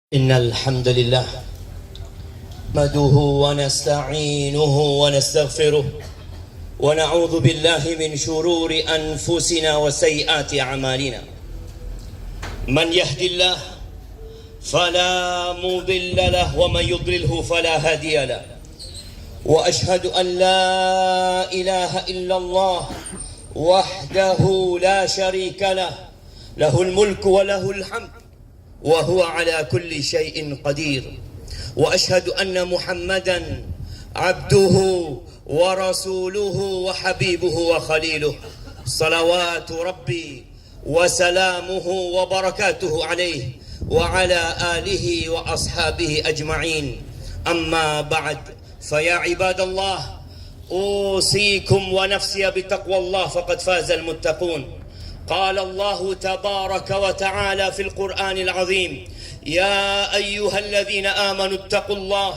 إن الحمد لله نحمده ونستعينه ونستغفره ونعوذ بالله من شرور أنفسنا وسيئات أعمالنا. من يهد الله فلا مضل له ومن يضلله فلا هادي له. وأشهد أن لا إله إلا الله وحده لا شريك له، له الملك وله الحمد وهو على كل شيء قدير. وأشهد أن محمدا عبده ورسوله وحبيبه وخليله، صلوات ربي وسلامه وبركاته عليه وعلى آله وأصحابه أجمعين. أما بعد، فيا عباد الله، أوصيكم ونفسي بتقوى الله فقد فاز المتقون. قال الله تبارك وتعالى في القرآن العظيم: يا أيها الذين آمنوا اتقوا الله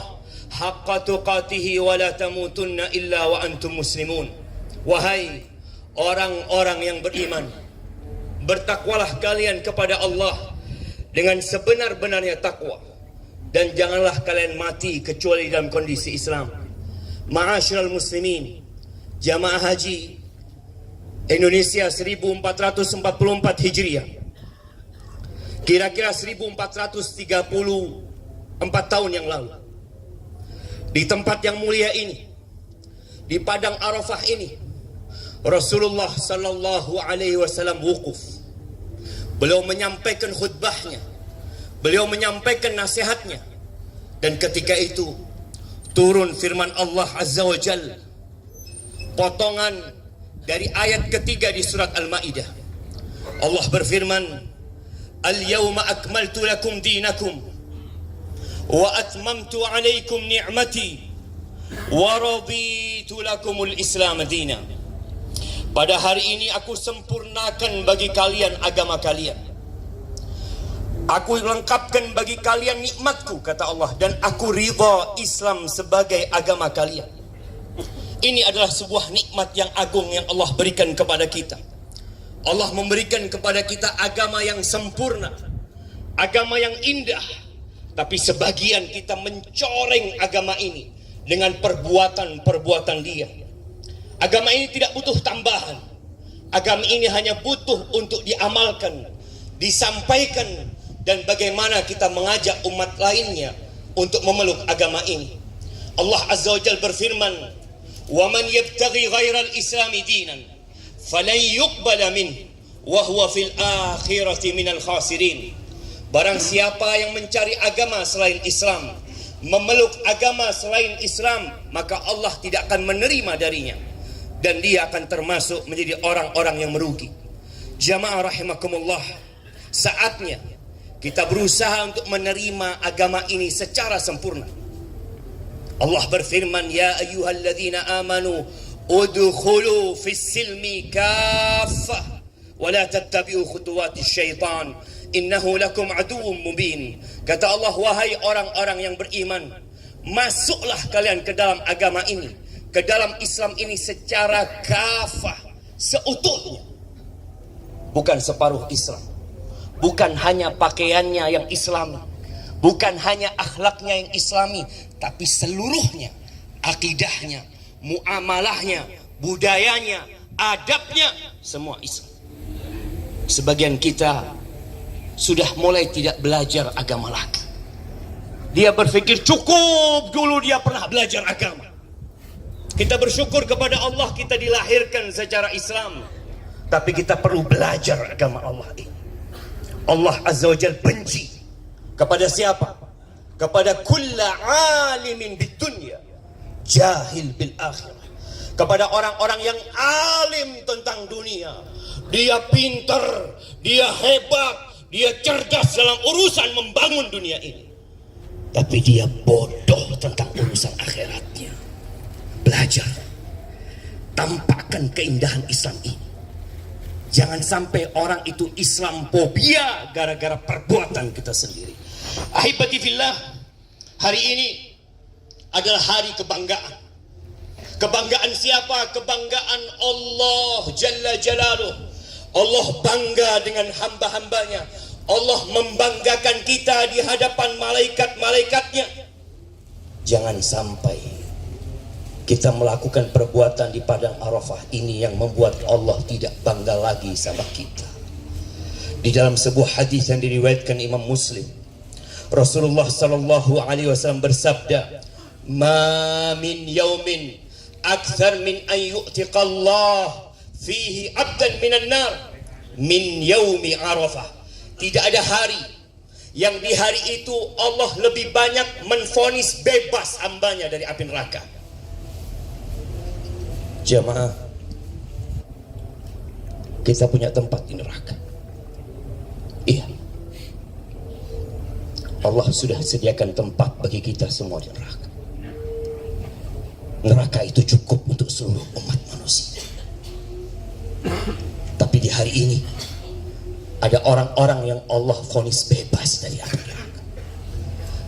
حق تقاته ولا تموتن إلا وأنتم مسلمون. Wahai orang-orang yang beriman, bertakwalah kalian kepada Allah dengan sebenar-benarnya takwa, dan janganlah kalian mati kecuali dalam kondisi Islam. Ma'asyiral muslimin, jamaah haji Indonesia 1444 Hijriah, kira-kira 1434 tahun yang lalu, di tempat yang mulia ini, di padang Arafah ini, Rasulullah sallallahu alaihi wasallam wukuf. Beliau menyampaikan khutbahnya, beliau menyampaikan nasihatnya, dan ketika itu turun firman Allah Azza wa Jalla, potongan dari ayat ketiga di surat Al-Maidah. Allah berfirman, "Al-yawma akmaltu lakum dinakum wa atmamtu alaikum ni'mati wa raditu lakumul Islam dina." Pada hari ini aku sempurnakan bagi kalian agama kalian. Aku lengkapkan bagi kalian nikmatku, kata Allah, dan aku ridha Islam sebagai agama kalian. Ini adalah sebuah nikmat yang agung yang Allah berikan kepada kita. Allah memberikan kepada kita agama yang sempurna, agama yang indah. Tapi sebagian kita mencoreng agama ini dengan perbuatan-perbuatan dia. Agama ini tidak butuh tambahan. Agama ini hanya butuh untuk diamalkan, disampaikan, dan bagaimana kita mengajak umat lainnya untuk memeluk agama ini. Allah Azza wa Jalla berfirman, وَمَنْ يَبْتَغِي غَيْرَ الْإِسْلَامِ دِينًا فَلَنْ يُقْبَلَ مِنْهُ وَهُوَ فِي الْآخِرَةِ مِنَ الْخَاسِرِينَ. Barang siapa yang mencari agama selain Islam, memeluk agama selain Islam, maka Allah tidak akan menerima darinya, dan dia akan termasuk menjadi orang-orang yang merugi. Jamaah rahimakumullah, saatnya kita berusaha untuk menerima agama ini secara sempurna. Allah berfirman, "Ya ayyuhalladzina amanu udkhulu fis silmi kaffah wa la tattabi'u khutuwatis syaitan innahu lakum aduwwum mubin." Kata Allah, wahai orang-orang yang beriman, masuklah kalian ke dalam agama ini, ke dalam Islam ini secara kafah, seutuhnya. Bukan separuh Islam, bukan hanya pakaiannya yang Islami, bukan hanya akhlaknya yang Islami, tapi seluruhnya, akidahnya, muamalahnya, budayanya, adabnya, semua Islam. Sebagian kita sudah mulai tidak belajar agama lagi. Dia berpikir cukup dulu dia pernah belajar agama. Kita bersyukur kepada Allah kita dilahirkan secara Islam, tapi kita perlu belajar agama Allah ini. Allah Azza wa Jalla benci kepada siapa? Kepada kulla alimin bid dunya jahil bil akhirah. Kepada orang-orang yang alim tentang dunia. Dia pintar, dia hebat, dia cerdas dalam urusan membangun dunia ini, tapi dia bodoh tentang urusan akhiratnya. Belajar, tampakkan keindahan Islam ini. Jangan sampai orang itu Islamfobia gara-gara perbuatan kita sendiri. Ahibati fillah, hari ini adalah hari kebanggaan. Kebanggaan siapa? Kebanggaan Allah Jalla Jalaluh. Allah bangga dengan hamba-hambanya. Allah membanggakan kita di hadapan malaikat-malaikatnya. Jangan sampai kita melakukan perbuatan di padang Arafah ini yang membuat Allah tidak bangga lagi sama kita. Di dalam sebuah hadis yang diriwayatkan Imam Muslim, Rasulullah sallallahu alaihi wasallam bersabda, "Ma min yaumin akthar min an yu'tiqallah fihi 'abdan minan nar min yaumi Arafah." Tidak ada hari yang di hari itu Allah lebih banyak menvonis bebas hambanya dari api neraka. Jamaah, kita punya tempat di neraka. Iya, Allah sudah sediakan tempat bagi kita semua di neraka. Neraka itu cukup untuk seluruh umat manusia. Tapi di hari ini ada orang-orang yang Allah vonis bebas dari api neraka.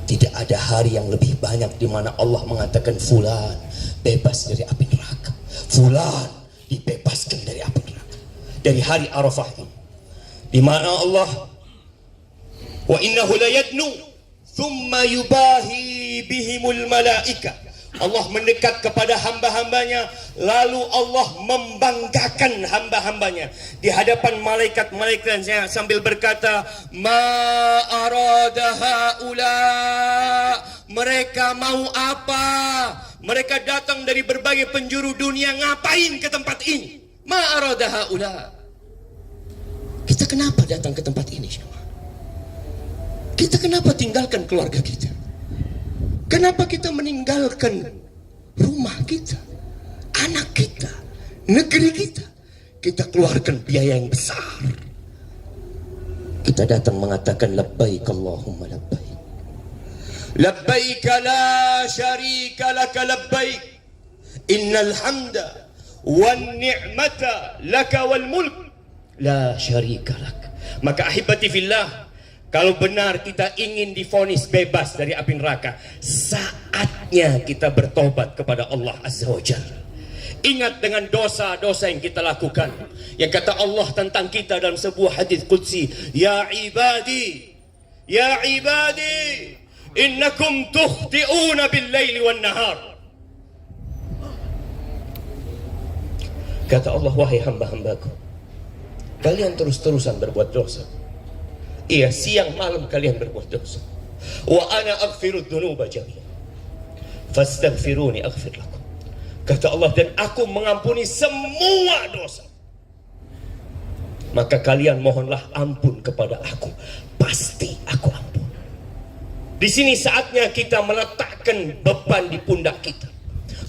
Tidak ada hari yang lebih banyak di mana Allah mengatakan fulan bebas dari api neraka, fulan dibebaskan dari api neraka. Dari hari Arafah ini, di mana Allah wa innahu la yadnu thumma yubahi bihimul malaika. Allah mendekat kepada hamba-hambanya, lalu Allah membanggakan hamba-hambanya di hadapan malaikat-malaikatnya sambil berkata, ma arada haula. Mereka mau apa? Mereka datang dari berbagai penjuru dunia, ngapain ke tempat ini? Ma arada haula. Kita kenapa datang ke tempat ini? Kita kenapa tinggalkan keluarga kita? Kenapa kita meninggalkan rumah kita, anak kita, negeri kita? Kita keluarkan biaya yang besar. Kita datang mengatakan labbaik Allahumma labbaik. Labbaik la syarika laka labbaik. Innal hamda wan ni'mata laka wal mulk la syarika lak. Maka ahibati fillah, kalau benar kita ingin divonis bebas dari api neraka, saatnya kita bertobat kepada Allah Azza wa Jalla. Ingat dengan dosa-dosa yang kita lakukan. Yang kata Allah tentang kita dalam sebuah hadis qudsi, ya ibadi, innakum tukhti'una bil laili wan nahar. Kata Allah, wahai hamba-hambaku, kalian terus-terusan berbuat dosa. Iya, siang malam kalian berbuat dosa. Wa ana aghfiru dzunuba jami'an fastaghfiruni aghfir lakum. Kata Allah, dan aku mengampuni semua dosa. Maka kalian mohonlah ampun kepada aku, pasti aku ampun. Di sini saatnya kita meletakkan beban di pundak kita,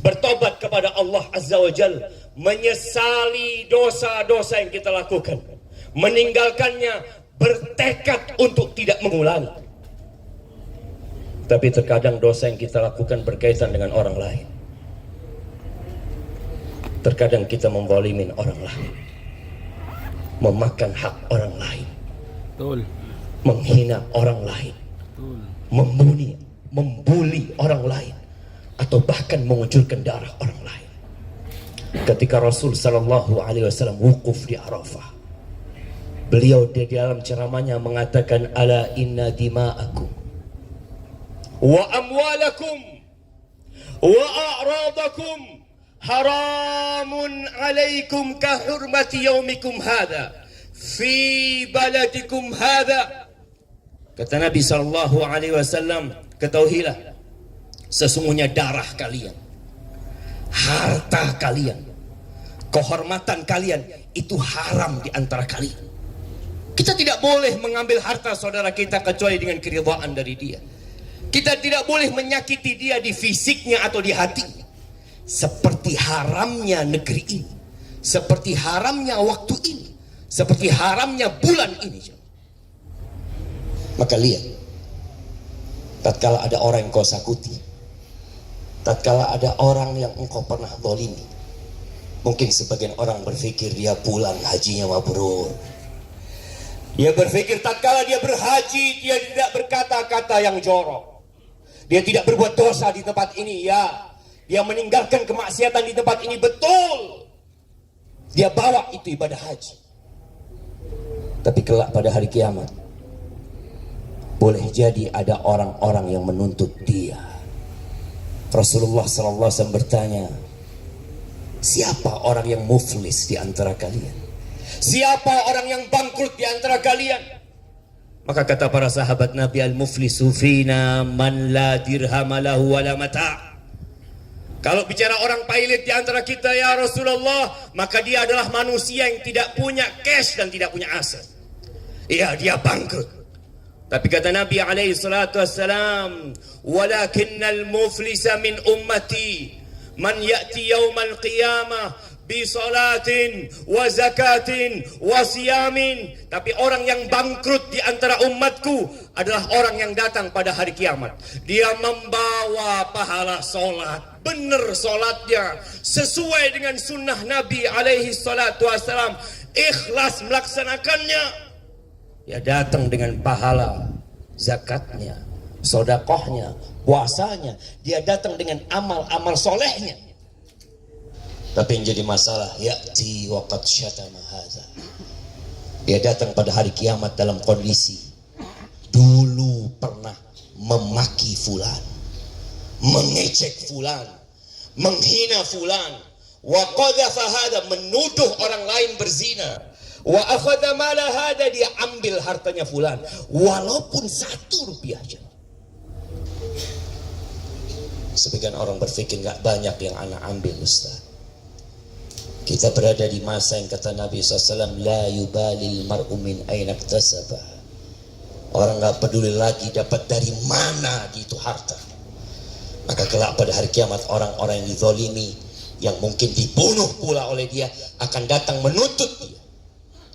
bertobat kepada Allah Azza wa Jalla, menyesali dosa-dosa yang kita lakukan, meninggalkannya, bertekad untuk tidak mengulangi. Tapi terkadang dosa yang kita lakukan berkaitan dengan orang lain. Terkadang kita menzalimin orang lain, memakan hak orang lain, betul, menghina orang lain, betul, membuli orang lain, atau bahkan mengucurkan darah orang lain. Ketika Rasul sallallahu alaihi wasallam wukuf di Arafah, beliau di dalam ceramahnya mengatakan, ala inna dima'akum wa amwalakum wa a'radakum haramun alaikum ka hurmati yaumikum hadha fi baladikum hadha. Kata Nabi sallallahu alaihi wasallam, ketahuilah, sesungguhnya darah kalian, harta kalian, kehormatan kalian itu haram di antara kalian. Kita tidak boleh mengambil harta saudara kita kecuali dengan keridhaan dari dia. Kita tidak boleh menyakiti dia di fisiknya atau di hatinya. Seperti haramnya negeri ini, seperti haramnya waktu ini, seperti haramnya bulan ini. Maka lihat, tatkala ada orang yang kau sakuti, tatkala ada orang yang engkau pernah zalimi, mungkin sebagian orang berpikir dia pulang hajinya mabrur. Dia berpikir tatkala dia berhaji, dia tidak berkata-kata yang jorok. Dia tidak berbuat dosa di tempat ini, ya. Dia meninggalkan kemaksiatan di tempat ini, betul. Dia bawa itu ibadah haji. Tapi kelak pada hari kiamat, Boleh jadi ada orang-orang yang menuntut dia. Rasulullah SAW bertanya, siapa orang yang muflis di antara kalian? Siapa orang yang bangkrut di antara kalian? Maka kata para sahabat Nabi, al-muflisu fina man la dirham lahu wala mata'. Kalau bicara orang pailit di antara kita ya Rasulullah, maka dia adalah manusia yang tidak punya cash dan tidak punya aset. Iya, dia bangkrut. Tapi kata Nabi alaihi salatu wassalam, walakinnal muflisa min ummati man ya'ti yaumal qiyamah bi salatin wa zakatin wa siyamin. Tapi orang yang bangkrut di antara umatku adalah orang yang datang pada hari kiamat. Dia membawa pahala solat, benar solatnya, sesuai dengan sunnah Nabi alaihi salatu wassalam, ikhlas melaksanakannya. Dia datang dengan pahala zakatnya, sodakohnya, puasanya. Dia datang dengan amal-amal solehnya. Tapi yang jadi masalah, ya'ti waqad syatama hadza. Dia datang pada hari kiamat dalam kondisi dulu pernah memaki fulan, mengecek fulan, menghina fulan, wa qadhafa hadza, menuduh orang lain berzina, wa akhadha mala hadza, dia ambil hartanya fulan walaupun 1 rupiah aja. Sebagian orang berpikir nggak banyak yang anak ambil, Ustaz. Kita berada di masa yang kata Nabi SAW, la yubalil mar'u min aina iktasaba. Orang gak peduli lagi dapat dari mana itu harta. Maka kelak pada hari kiamat, orang-orang yang dizalimi, yang mungkin dibunuh pula oleh dia, akan datang menuntut dia.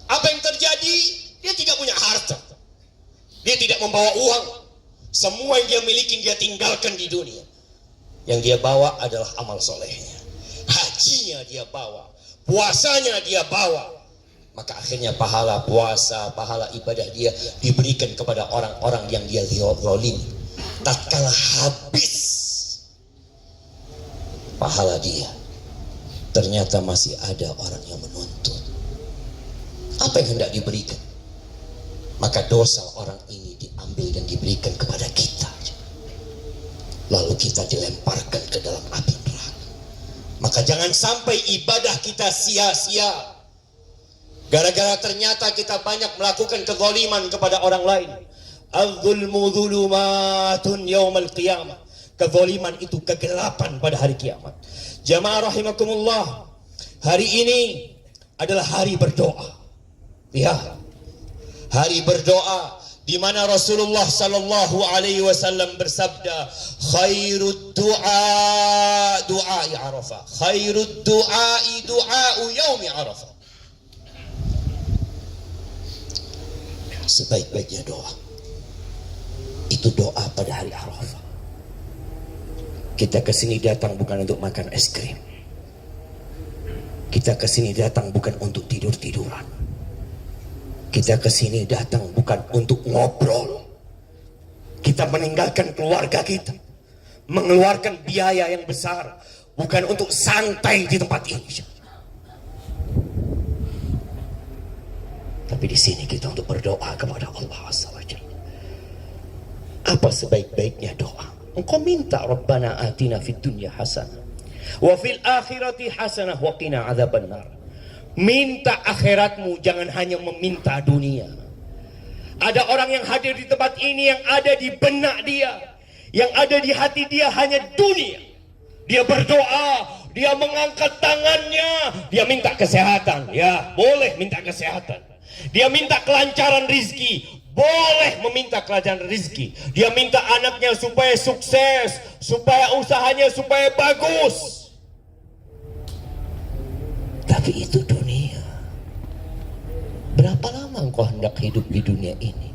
Apa yang terjadi? Dia tidak punya harta, dia tidak membawa uang. Semua yang dia miliki dia tinggalkan di dunia. Yang dia bawa adalah amal solehnya, hajinya dia bawa, puasanya dia bawa. Maka akhirnya pahala puasa, pahala ibadah dia diberikan kepada orang-orang yang dia zalimi. Tatkala habis pahala dia, ternyata masih ada orang yang menuntut. Apa yang hendak diberikan? Maka dosa orang ini diambil dan diberikan kepada kita. Lalu kita dilemparkan ke dalam api neraka. Maka jangan sampai ibadah kita sia-sia gara-gara ternyata kita banyak melakukan kezaliman kepada orang lain. Al-zulmu zulumatun yaumal qiyamah. Kezaliman itu kegelapan pada hari kiamat. Jamaah rahimakumullah, hari ini adalah hari berdoa. Lihat, hari berdoa di mana Rasulullah sallallahu alaihi wasallam bersabda, khairud du'a du'a Arafah, khairud du'ai du'a'u yaumi Arafah. Sebaik-baiknya doa itu doa pada hari Arafah. Kita kesini datang bukan untuk makan es krim. Kita kesini datang bukan untuk tidur-tiduran. Kita kesini datang bukan untuk ngobrol. Kita meninggalkan keluarga kita, mengeluarkan biaya yang besar, bukan untuk santai di tempat ini. Tapi di sini kita untuk berdoa kepada Allah SWT. Apa sebaik-baiknya doa? Engkau minta Rabbana atina fid dunya hasanah wa fil akhirati hasanah wa qina adzabannar. Minta akhiratmu, jangan hanya meminta dunia. Ada orang yang hadir di tempat ini yang ada di benak dia, yang ada di hati dia hanya dunia. Dia berdoa, dia mengangkat tangannya, dia minta kesehatan. Ya, boleh minta kesehatan. Dia minta kelancaran rizki, boleh meminta kelancaran rizki. Dia minta anaknya supaya sukses, supaya usahanya supaya bagus. Tapi itu dunia. Berapa lama engkau hendak hidup di dunia ini?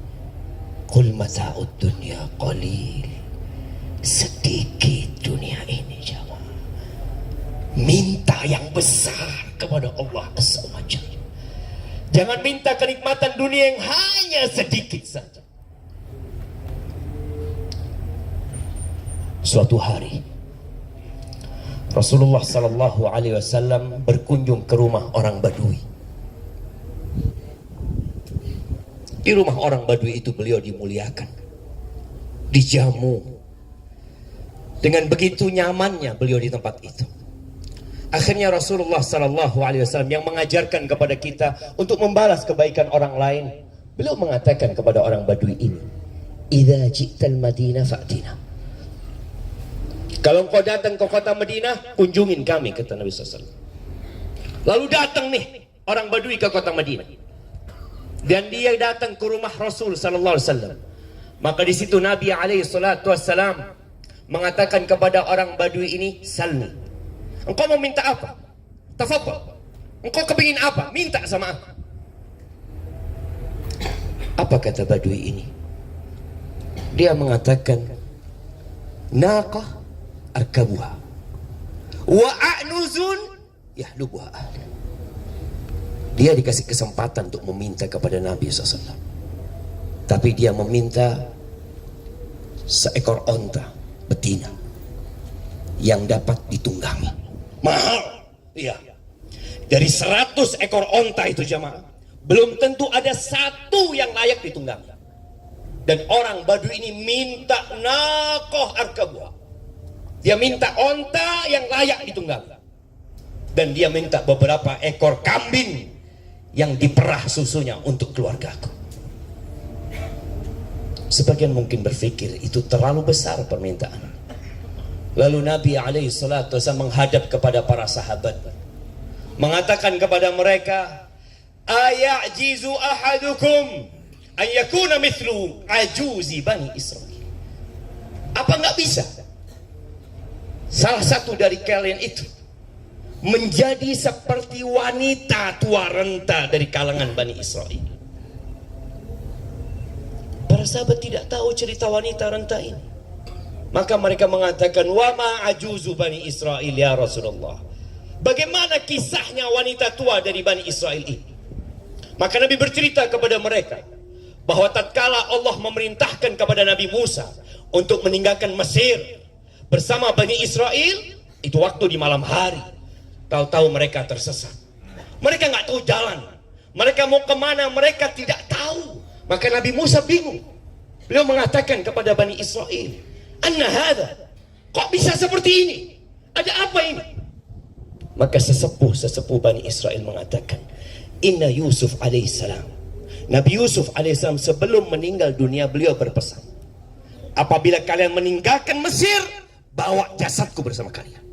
Qul mata'ud dunya qalil. Sedikit dunia ini, jamaah. Minta yang besar kepada Allah SWT. Jangan minta kenikmatan dunia yang hanya sedikit saja. Suatu hari Rasulullah sallallahu alaihi wasallam berkunjung ke rumah orang Badui. Di rumah orang Badui itu beliau dimuliakan. dijamu. Dengan begitu nyamannya beliau di tempat itu. Akhirnya Rasulullah SAW yang mengajarkan kepada kita untuk membalas kebaikan orang lain, beliau mengatakan kepada orang Badui ini, "Idza ji'tal Madinah fa'tina." Kalau engkau datang ke kota Madinah, kunjungin kami, kata Nabi SAW. Lalu datang nih orang Badui ke kota Madinah, dan dia datang ke rumah Rasul SAW. Maka di situ Nabi SAW mengatakan kepada orang Badui ini, "Salni, engkau mau minta apa? Tafadhal. Engkau kepingin apa? Minta sama aku." Apa kata Badui ini? Dia mengatakan, "Naqah arkabuha wa a'nuzun yahlubuha ahli." Dia dikasih kesempatan untuk meminta kepada Nabi SAW, tapi dia meminta seekor onta betina yang dapat ditunggangi. Mahal, iya. Dari 100 ekor onta itu jamaah, belum tentu ada satu yang layak ditunggangi. Dan orang Badui ini minta naqah arkabuha. Dia minta onta yang layak ditunggangi. Dan dia minta beberapa ekor kambing yang diperah susunya untuk keluargaku. Sebagian mungkin berpikir itu terlalu besar permintaan. Lalu Nabi SAW menghadap kepada para sahabat, mengatakan kepada mereka, "Ayajizu ahadukum an yakuna mithlu ajuzi Bani Israel." Apa nggak bisa salah satu dari kalian itu menjadi seperti wanita tua renta dari kalangan Bani Israel? Para sahabat tidak tahu cerita wanita renta ini. Maka mereka mengatakan, "Wa ma ajuzu Bani Israel ya Rasulullah." Bagaimana kisahnya wanita tua dari Bani Israel ini? Maka Nabi bercerita kepada mereka bahwa tatkala Allah memerintahkan kepada Nabi Musa untuk meninggalkan Mesir bersama Bani Israel, itu waktu di malam hari. Tahu-tahu mereka tersesat. Mereka nggak tahu jalan. Mereka mau kemana, mereka tidak tahu. Maka Nabi Musa bingung. Beliau mengatakan kepada Bani Israel, "Anna hadha, kok bisa seperti ini? Ada apa ini?" Maka sesepuh Bani Israel mengatakan, "Inna Yusuf alaihissalam." Nabi Yusuf alaihissalam sebelum meninggal dunia, beliau berpesan, "Apabila kalian meninggalkan Mesir, bawa jasadku bersama kalian."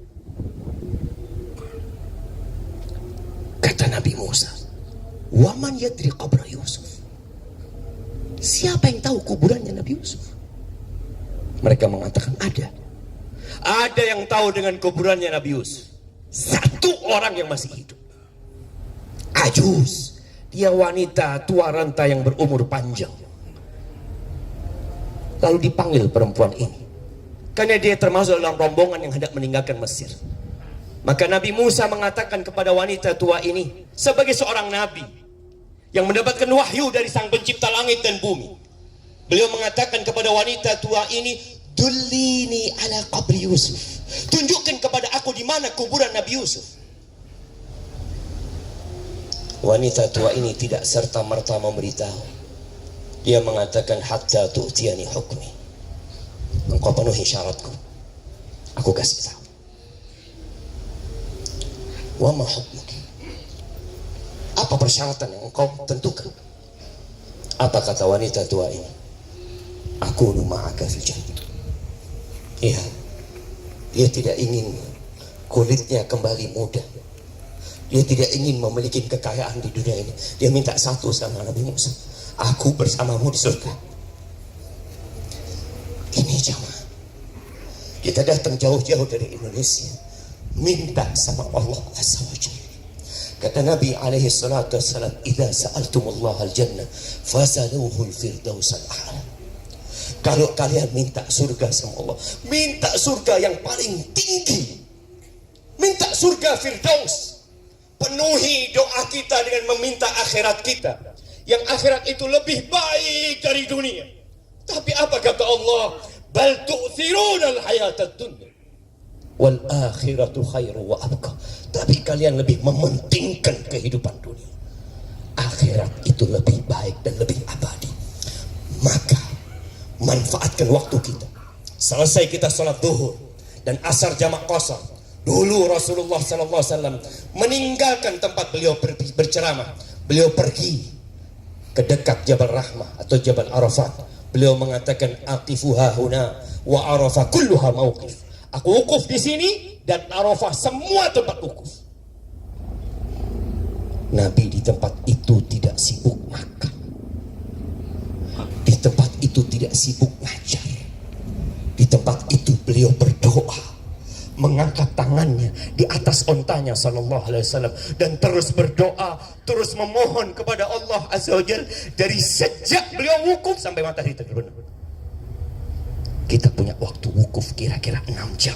Kata Nabi Musa, "Waman yadri qabra Yusuf?" Siapa yang tahu kuburannya Nabi Yusuf? Mereka mengatakan ada. Ada yang tahu dengan kuburannya Nabi Yusuf. Satu orang yang masih hidup. Ajuz. Dia wanita tua renta yang berumur panjang. Lalu dipanggil perempuan ini, karena dia termasuk dalam rombongan yang hendak meninggalkan Mesir. Maka Nabi Musa mengatakan kepada wanita tua ini, sebagai seorang nabi yang mendapatkan wahyu dari Sang Pencipta langit dan bumi, beliau mengatakan kepada wanita tua ini, "Dullini ala qabri Yusuf." Tunjukkan kepada aku di mana kuburan Nabi Yusuf. Wanita tua ini tidak serta-merta memberitahu. Dia mengatakan, "Hatta tu'tiyani hukmi." Engkau penuhi syaratku, aku kasih tahu. "Wa ma hukmuki?" Apa persyaratan yang engkau tentukan? Apa kata wanita tua ini? "Aku ma'aka fil jannah." Iya, dia tidak ingin kulitnya kembali muda. Dia tidak ingin memiliki kekayaan di dunia ini. Dia minta satu sama Nabi Musa, "Aku bersamamu di surga." Ini jamaah, kita datang jauh-jauh dari Indonesia, minta sama Allah Azza wa Jalla. Kata Nabi alaihi salatu wassalam, "Idza sa'altumullah al-jannah fasaluhu al-firdaus al-a'la." Kalau kalian minta surga sama Allah, minta surga yang paling tinggi, minta surga Firdaus. Penuhi doa kita dengan meminta akhirat kita, yang akhirat itu lebih baik dari dunia. Tapi apa kata Allah? "Bal tu'thiruna al-hayatad dunya wal akhiratu khairu wa abqa." Tapi kalian lebih mementingkan kehidupan dunia. Akhirat itu lebih baik dan lebih abadi. Maka Manfaatkan waktu kita. Selesai kita sholat zuhur dan asar jamak qasar. Dulu Rasulullah SAW meninggalkan tempat beliau berceramah. Beliau pergi ke dekat Jabal Rahmah atau Jabal Arafat. Beliau mengatakan aqifuha huna wa Arafah kulluha mauqif. Aku wukuf di sini dan Arafah semua tempat wukuf. Nabi di tempat itu tidak sibuk makan. Di tempat itu tidak sibuk ngajar. Di tempat itu beliau berdoa, mengangkat tangannya di atas ontanya sallallahu alaihi wasallam dan terus berdoa, terus memohon kepada Allah azza wajalla dari sejak beliau wukuf sampai matahari terbenam. Kita punya waktu wukuf kira-kira 6 jam.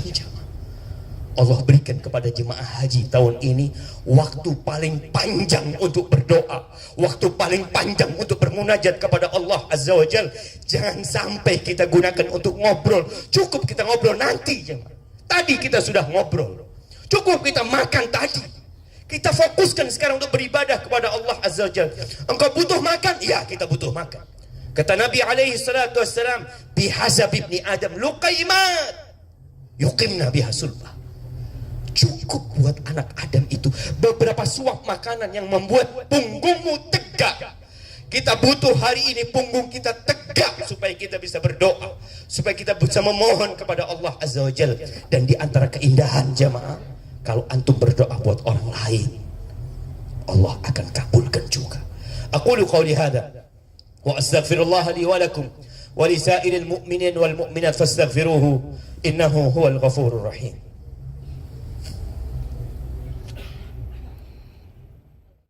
Allah berikan kepada jemaah haji tahun ini waktu paling panjang untuk berdoa, waktu paling panjang untuk bermunajat kepada Allah azza wajalla. Jangan sampai kita gunakan untuk ngobrol. Cukup kita ngobrol nanti jemaah. Tadi kita sudah ngobrol. Cukup kita makan tadi. Kita fokuskan sekarang untuk beribadah kepada Allah azza wajalla. Engkau butuh makan? Ya, kita butuh makan. Kata Nabi alaihi salatu wassalam, bihasab ibni Adam luqaimat yuqimna biha sulbah. Cukup buat anak Adam itu beberapa suap makanan yang membuat punggungmu tegak. Kita butuh hari ini punggung kita tegak supaya kita bisa berdoa, supaya kita bisa memohon kepada Allah azza wajalla. Dan di antara keindahan jamaah, kalau antum berdoa buat orang lain, Allah akan kabulkan juga. Aqulu qawli hadza wa astaghfirullah li wa lakum wa li sa'iril mu'minin wal mu'minat fastaghfiruhu innahu huwal ghafurur rahim.